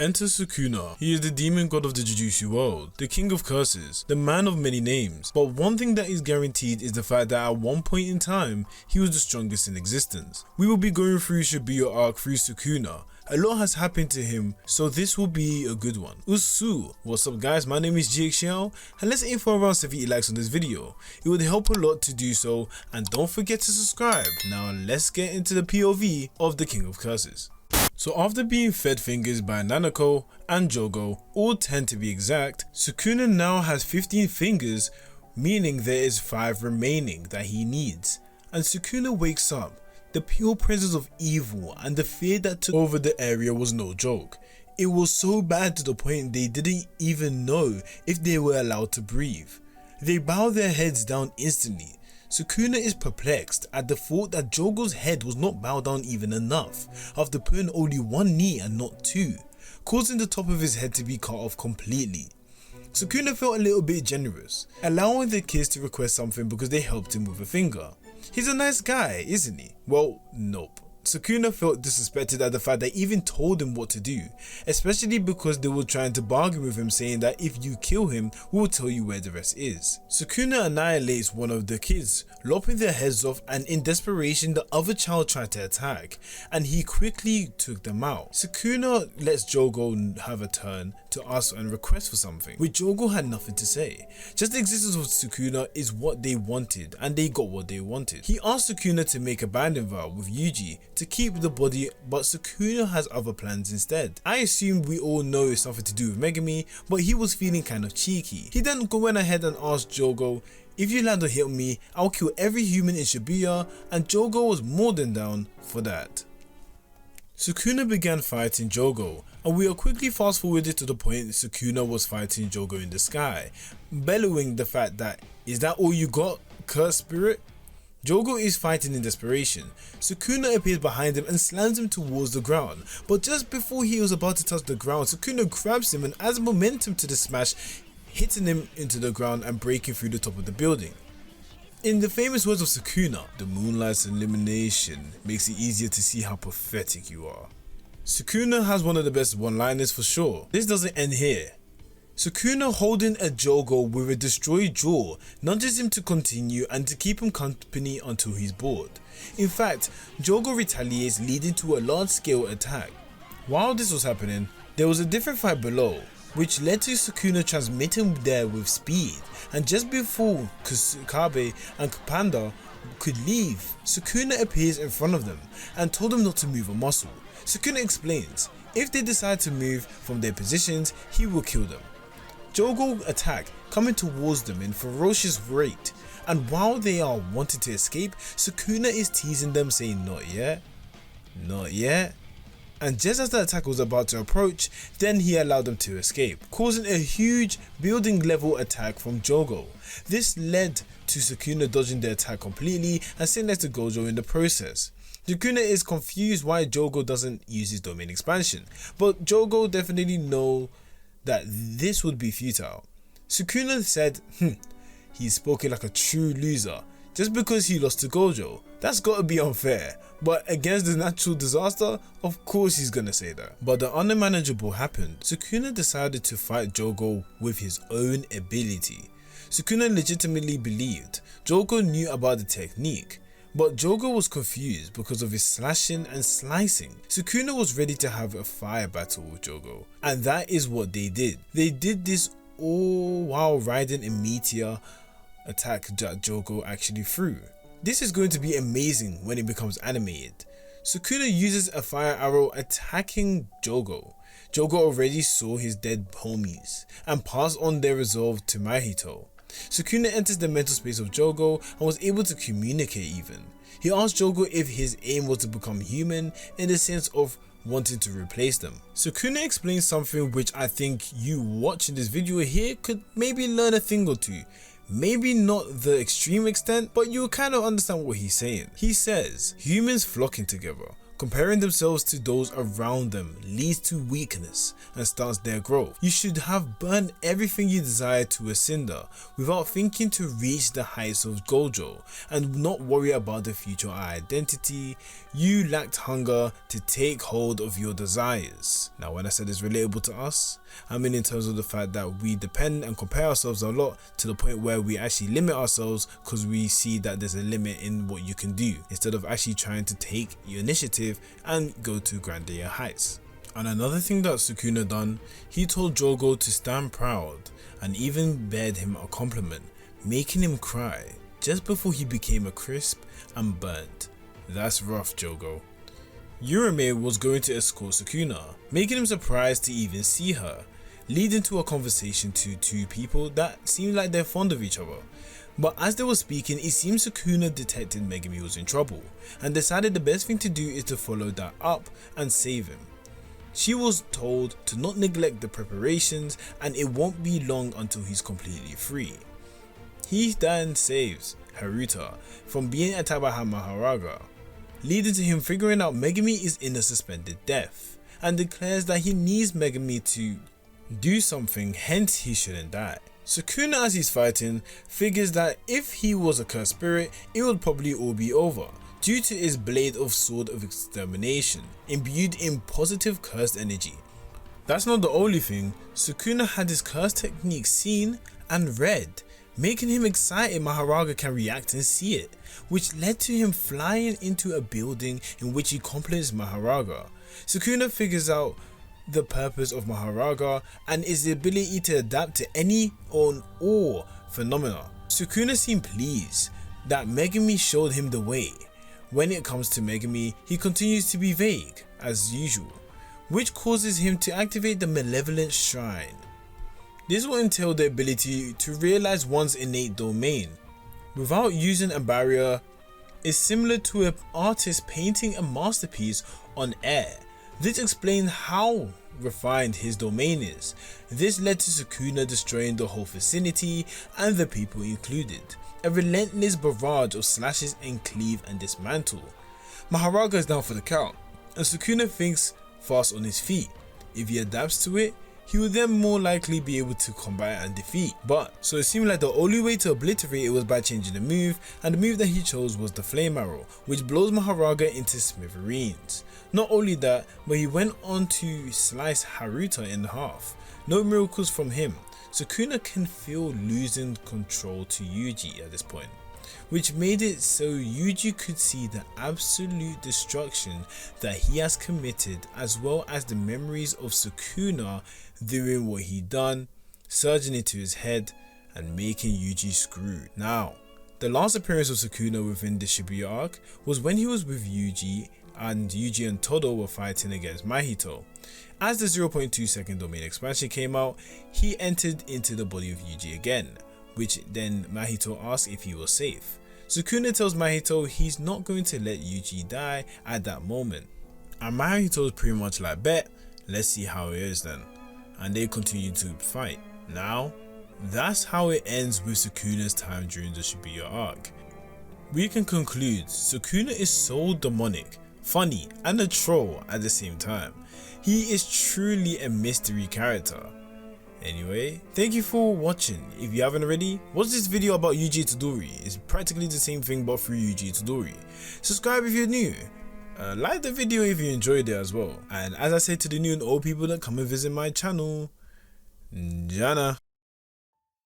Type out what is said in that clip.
Enter Sukuna. He is the demon god of the Jujutsu world, the king of curses, the man of many names. But one thing that is guaranteed is the fact that at one point in time, he was the strongest in existence. We will be going through Shibuya arc through Sukuna. A lot has happened to him, so this will be a good one. Usu, what's up guys, my name is GXL, and let's aim for around 70 likes on this video. It would help a lot to do so, and don't forget to subscribe. Now let's get into the POV of the king of curses. So after being fed fingers by Nanako and Jogo, all 10 to be exact, Sukuna now has 15 fingers, meaning there is 5 remaining that he needs. And Sukuna wakes up. The pure presence of evil and the fear that took over the area was no joke. It was so bad to the point they didn't even know if they were allowed to breathe. They bow their heads down instantly. Sukuna is perplexed at the thought that Jogo's head was not bowed down even enough after putting only one knee and not 2, causing the top of his head to be cut off completely. Sukuna felt a little bit generous, allowing the kids to request something because they helped him with a finger. He's a nice guy, isn't he? Well, nope. Sukuna felt disrespected at the fact they even told him what to do, especially because they were trying to bargain with him, saying that if you kill him, we will tell you where the rest is. Sukuna annihilates one of the kids, lopping their heads off, and in desperation the other child tried to attack, and he quickly took them out. Sukuna lets Jogo have a turn to ask and request for something, which Jogo had nothing to say. Just the existence of Sukuna is what they wanted, and they got what they wanted. He asked Sukuna to make a binding vow with Yuji to keep the body, but Sukuna has other plans instead. I assume we all know it's something to do with Megami, but he was feeling kind of cheeky. He then went ahead and asked Jogo, if you land a hit on me, I'll kill every human in Shibuya, and Jogo was more than down for that. Sukuna began fighting Jogo, and we are quickly fast forwarded to the point Sukuna was fighting Jogo in the sky, bellowing the fact that, is that all you got, cursed spirit? Jogo is fighting in desperation. Sukuna appears behind him and slams him towards the ground, but just before he was about to touch the ground, Sukuna grabs him and adds momentum to the smash, hitting him into the ground and breaking through the top of the building. In the famous words of Sukuna, the moonlight's illumination makes it easier to see how pathetic you are. Sukuna has one of the best one-liners for sure. This doesn't end here. Sukuna, holding a Jogo with a destroyed jaw, nudges him to continue and to keep him company until he's bored. In fact, Jogo retaliates, leading to a large-scale attack. While this was happening, there was a different fight below, which led to Sukuna transmitting there with speed, and just before Kusukabe and Panda could leave, Sukuna appears in front of them and told them not to move a muscle. Sukuna explains, if they decide to move from their positions, he will kill them. Jogo attack, coming towards them in ferocious rate, and while they are wanting to escape, Sukuna is teasing them, saying not yet, not yet. And just as the attack was about to approach, then he allowed them to escape, causing a huge building level attack from Jogo. This led to Sukuna dodging the attack completely and sitting next to Gojo in the process. Sukuna is confused why Jogo doesn't use his domain expansion, but Jogo definitely knows that this would be futile. Sukuna said, he's spoken like a true loser, just because he lost to Gojo. That's gotta be unfair, but against the natural disaster, of course he's gonna say that. But the unmanageable happened. Sukuna decided to fight Jogo with his own ability. Sukuna legitimately believed Jogo knew about the technique, but Jogo was confused because of his slashing and slicing. Sukuna was ready to have a fire battle with Jogo, and that is what they did. They did this all while riding a meteor attack that Jogo actually threw. This is going to be amazing when it becomes animated. Sukuna uses a fire arrow attacking Jogo. Jogo already saw his dead homies and passed on their resolve to Mahito. Sukuna enters the mental space of Jogo and was able to communicate even. He asked Jogo if his aim was to become human in the sense of wanting to replace them. Sukuna explains something which I think you watching this video here could maybe learn a thing or two. Maybe not the extreme extent, but you'll kind of understand what he's saying. He says, humans flocking together, Comparing themselves to those around them leads to weakness and starts their growth. You should have burned everything you desire to a cinder without thinking to reach the heights of Gojo and not worry about the future identity. You lacked hunger to take hold of your desires. Now when I said it's relatable to us, I mean in terms of the fact that we depend and compare ourselves a lot to the point where we actually limit ourselves because we see that there's a limit in what you can do instead of actually trying to take your initiative and go to grander heights. And another thing that Sukuna done, he told Jogo to stand proud and even paid him a compliment, making him cry just before he became a crisp and burnt. That's rough, Jogo. Ryomen was going to escort Sukuna, making him surprised to even see her, leading to a conversation to two people that seemed like they're fond of each other. But as they were speaking, it seems Sukuna detected Megumi was in trouble and decided the best thing to do is to follow that up and save him. She was told to not neglect the preparations and it won't be long until he's completely free. He then saves Haruta from being attacked by Maharaga, leading to him figuring out Megumi is in a suspended death and declares that he needs Megumi to do something, hence he shouldn't die. Sukuna, as he's fighting, figures that if he was a cursed spirit, it would probably all be over due to his blade of sword of extermination imbued in positive cursed energy. That's not the only thing, Sukuna had his curse technique seen and read, making him excited Maharaga can react and see it, which led to him flying into a building in which he compliments Maharaga. Sukuna figures out the purpose of Maharaga and is the ability to adapt to any or all phenomena. Sukuna seemed pleased that Megumi showed him the way. When it comes to Megumi, he continues to be vague as usual, which causes him to activate the malevolent shrine. This will entail the ability to realize one's innate domain without using a barrier. Is similar to an artist painting a masterpiece on air. This explains how refined his domain is. This led to Sukuna destroying the whole vicinity and the people included. A relentless barrage of slashes and cleave and dismantle. Maharaga is down for the count and Sukuna thinks fast on his feet. If he adapts to it, he will then more likely be able to combat and defeat. So it seemed like the only way to obliterate it was by changing the move, and the move that he chose was the flame arrow, which blows Maharaga into smithereens. Not only that, but he went on to slice Haruta in half. No miracles from him. Sukuna can feel losing control to Yuji at this point, which made it so Yuji could see the absolute destruction that he has committed, as well as the memories of Sukuna doing what he done, surging into his head and making Yuji screwed. Now, the last appearance of Sukuna within the Shibuya arc was when he was with Yuji and Todo were fighting against Mahito. As the 0.2 second domain expansion came out, he entered into the body of Yuji again, which then Mahito asked if he was safe. Sukuna tells Mahito he's not going to let Yuji die at that moment, and Mahito's pretty much like, bet, let's see how it is then, and they continue to fight. Now, that's how it ends with Sukuna's time during the Shibuya arc. We can conclude Sukuna is so demonic, funny and a troll at the same time. He is truly a mystery character. Anyway, thank you for watching. If you haven't already, watch this video about Yuji Itadori. It's practically the same thing but through Yuji Itadori. Subscribe if you're new. Like the video if you enjoyed it as well. And as I say to the new and old people that come and visit my channel, Jana.